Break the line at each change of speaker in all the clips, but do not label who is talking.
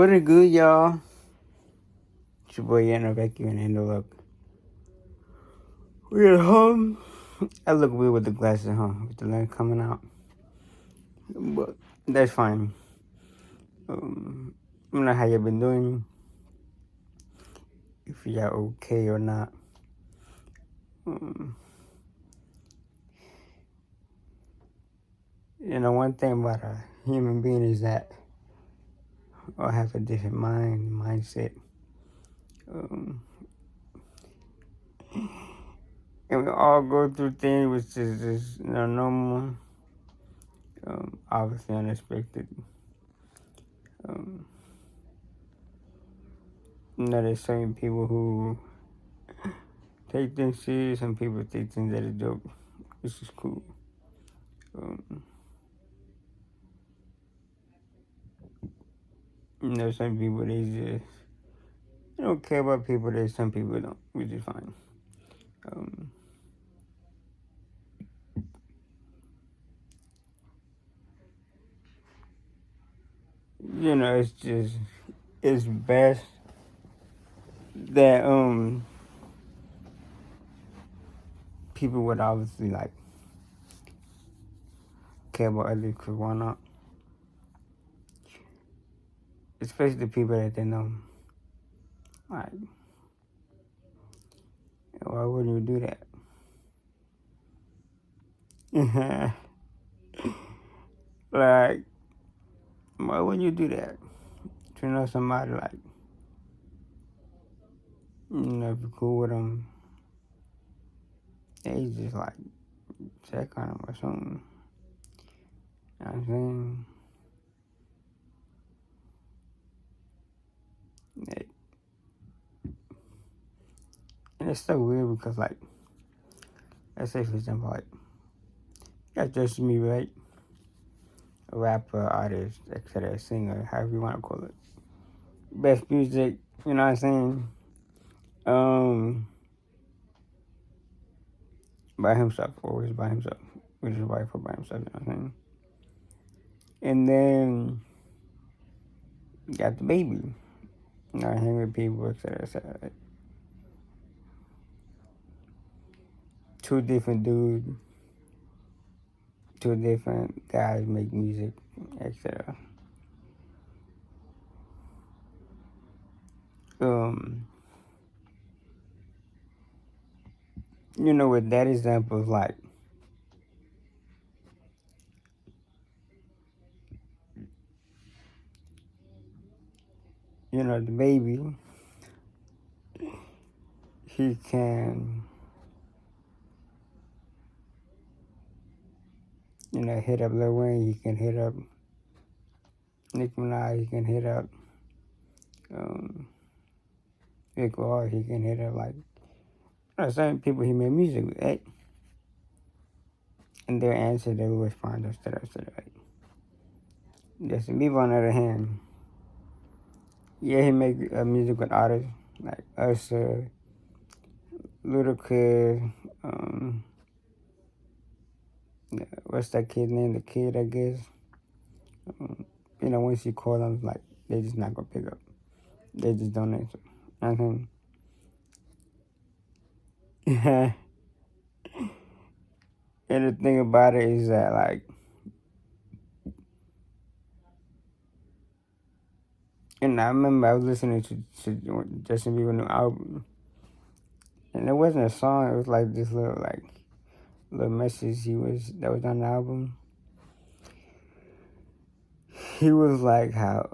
What a good, y'all. It's your boy Antno back here in Antno. Look, we're at home. I look weird with the glasses, huh? With the light coming out. But that's fine. I don't know how y'all been doing. If y'all okay or not. One thing about a human being is that I have a different mindset. And we all go through things which is just normal, obviously unexpected. There's certain people who take things serious, some people take things as a joke. This is cool. Some people they just don't care about people. There's some people don't, which is fine. It's best that people would obviously like care about others, cause why not? Especially the people that they know. Like, why wouldn't you do that? Like, why wouldn't you do that? To know somebody like, if you're cool with them, they just like check on them or something. You know what I'm saying? And it's so weird because, like, let's say for example, like, you got Justin Bieber, right? A rapper, artist, etc., singer, however you want to call it. Best music, you know what I'm saying? By himself, always by himself, with his wife or by himself, you know what I'm saying? And then you got the baby, hang with people, etc., etc. Two different dudes, two different guys make music, etc. With that example, like, the baby, he can, hit up Lil Wayne, he can hit up Nicki Minaj, he can hit up Rick Ross, he can hit up, like, certain people he made music with, right? And their answer, they will respond, etc., right? Justin Bieber, on the other hand, yeah, he make music with artists like Usher, Ludacris, what's that kid's name? The Kid, I guess. Once you call them, like, they just not gonna pick up. They just don't answer. You know what I'm saying? And the thing about it is that, like, and I remember I was listening to Justin Bieber's new album, and it wasn't a song. It was like this little message that was on the album. He was like how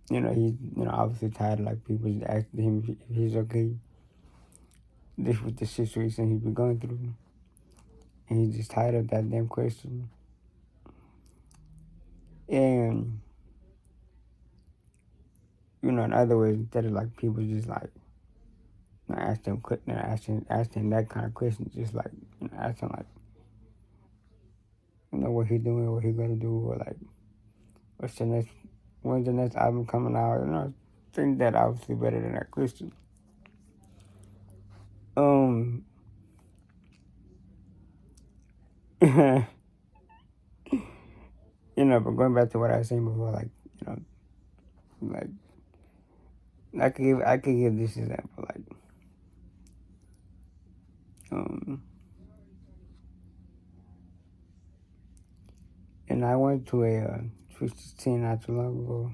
he's obviously tired of like people just asking him if he's okay. This was the situation he's been going through, and he's just tired of that damn question. And in other words, instead of like people just like asking that kind of question, just like asking like what he doing, what he gonna do, or like when's the next album coming out? I think that obviously better than that question. But going back to what I was saying before, like, like I could give this example, like, um, and I went to a Twisted Tea not too long ago.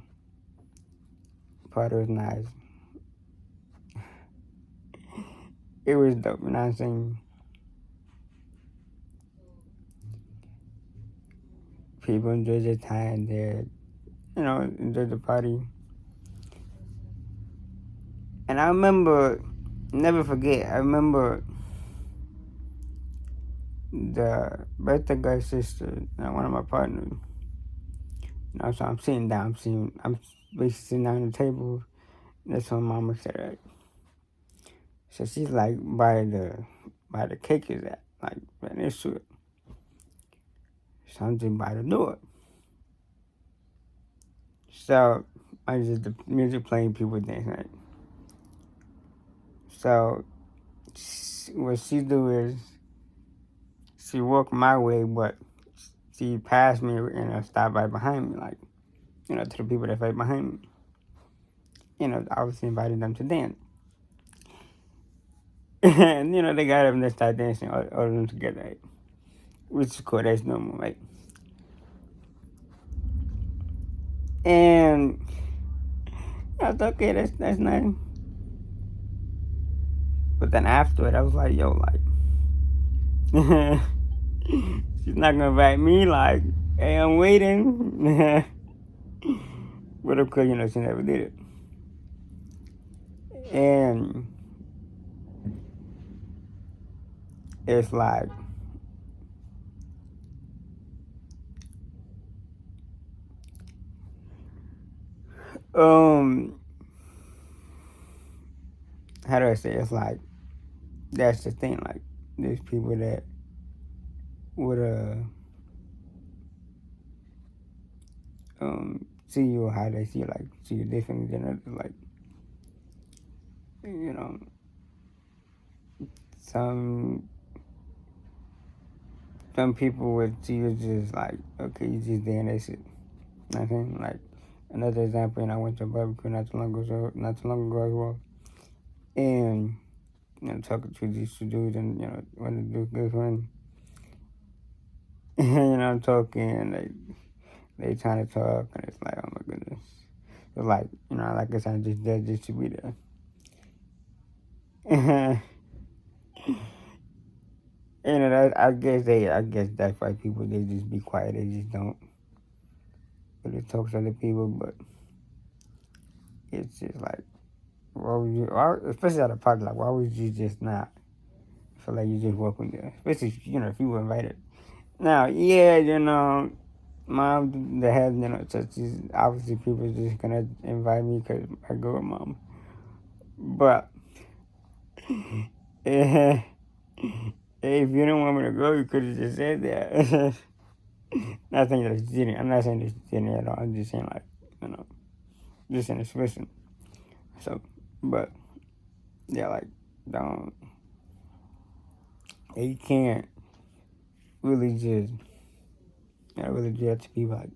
Part was nice. It was dope, you know what I'm saying? People enjoyed their time there, enjoyed the party. And I remember, never forget, I remember the birthday girl's sister, one of my partners. So I'm sitting down, I'm basically sitting down at the table. That's when mama said, right? So she's like by the cake is at, like right next to it. So I'm just by the door. So I just the music playing, people dancing, right? So what she do is she walk my way, but she passed me and stopped right behind me, like, to the people that right behind me. Obviously invited them to dance. And, they got up and they started dancing, all of them together, right? Which is cool, that's normal, right? And I thought, okay, that's nice. But then after it, I was like, yo, like, she's not gonna invite me, like, hey, I'm waiting. But of course, she never did it. And it's like, how do I say? It's like, that's the thing. Like, there's people that would see you how they see you, like, see you differently than others. Like, you know, some people would see you just like, okay, you just there and that's it. You know what I'm saying? Like, another example, I went to a barbecue not too long ago as well. And, talking to these two dudes and, one of the dudes' good friend. I'm talking and they trying to talk and it's like, oh my goodness. It's like, like I said, I'm just there just to be there. I guess that's why people, they just be quiet. They just don't really talk to other people, but it's just like, especially at a party, like, why would you just not feel like you just welcome there? Especially, if you were invited. Now, yeah, mom, they have, churches, obviously people just gonna invite me because I go with mom. But, if you didn't want me to go, you could have just said that. Not saying that it's cheating. I'm not saying it's cheating at all. I'm just saying, like, just in a situation. So, but, yeah, like, don't, you can't really just, really do that to people, like,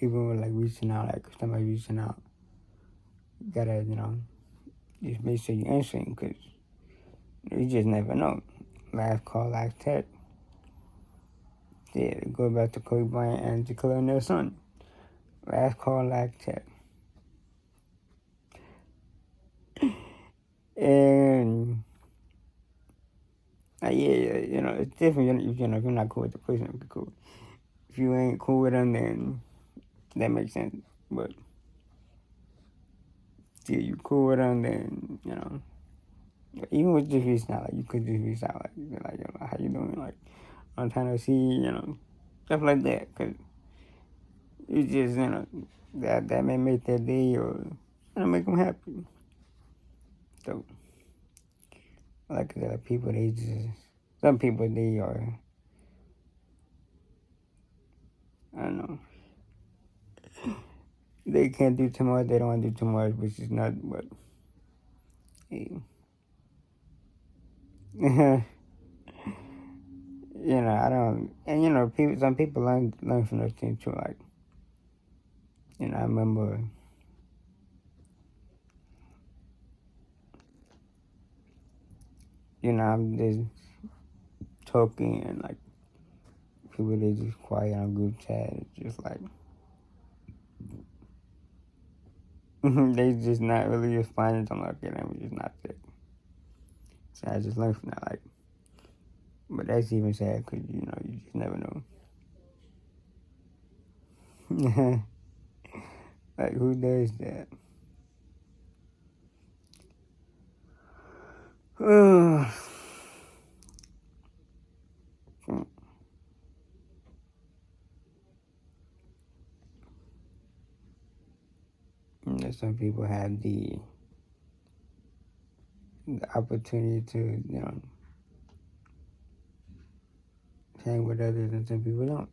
even with, like, reaching out, like, somebody reaching out, you gotta, just make sure you answering, because you just never know. Last call, last text. Yeah, go back to Kobe Bryant and Jaquila and their son. Last call, last text. And, yeah, it's different. If you're not cool with the person, it'd be cool. If you ain't cool with them, then that makes sense. But, yeah, you cool with them, then, even with just reaching out, like, you could just reach out, like, how you doing? Like, I'm trying to see, stuff like that. Because you just, that may make their day or, make them happy. So, like I said, people, some people, they are, I don't know, they can't do too much, they don't want to do too much, which is not what, hey. I don't, and people, some people learn from those things too. Like, I remember, I'm just talking and like people they just quiet on group chat. It's just like they just not really responding. I'm like, okay, that was just not there. So I just learned from that. Like, but that's even sad because you just never know. Like, who does that? Some people have the opportunity to, hang with others, and some people don't.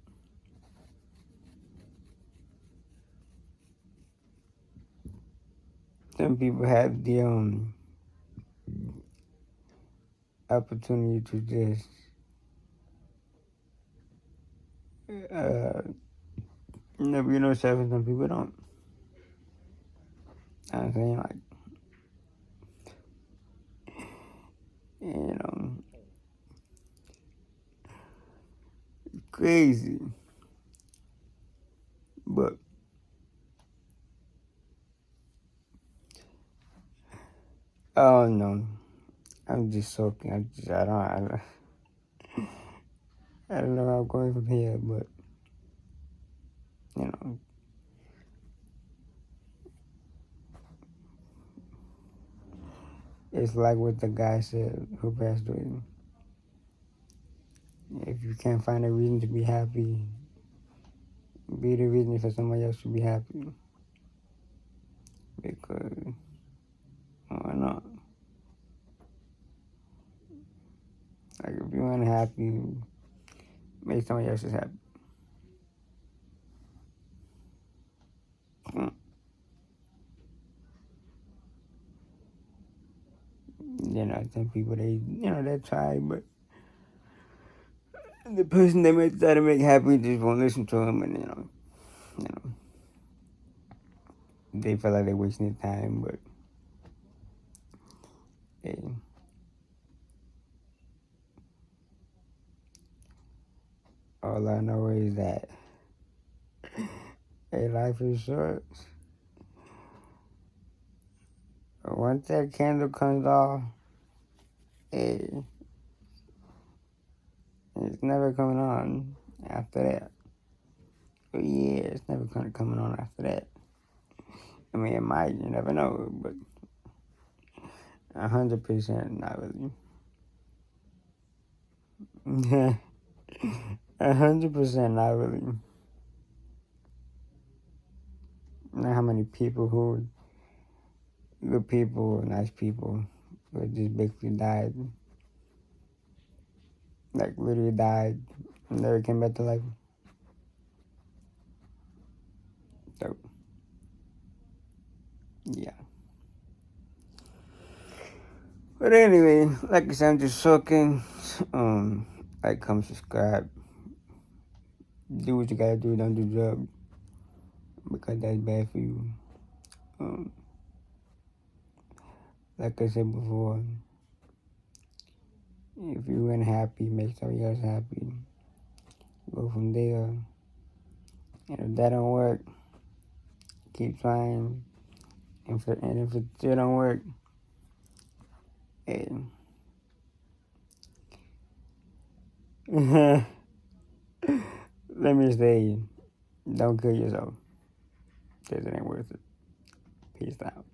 Some people have the opportunity to just be themselves, and some people don't. I'm saying, like, you know, crazy. But oh no, I'm just soaking. I don't know how I'm going from here, but you know, it's like what the guy said who passed away. If you can't find a reason to be happy, be the reason for somebody else to be happy. Because why not? Like, if you're unhappy, make somebody else happy. Some people they try, but the person they may try to make happy just won't listen to them, and you know, they feel like they're wasting their time. But hey, all I know is that hey, life is short. Once that candle comes off, hey, it's never coming on after that. But yeah, it's never coming on after that. I mean, it might, you never know, but 100% not really. 100% not really. Not how many people who good people, nice people, who just basically died, like literally died, and never came back to life. So, yeah. But anyway, like I said, I'm just soaking. Like, comment, subscribe. Do what you gotta do. Don't do drugs because that's bad for you. Like I said before, if you're unhappy, make somebody else happy. Go from there. And if that don't work, keep trying. And if it still don't work, hey. Let me say, don't kill yourself. Because it ain't worth it. Peace out.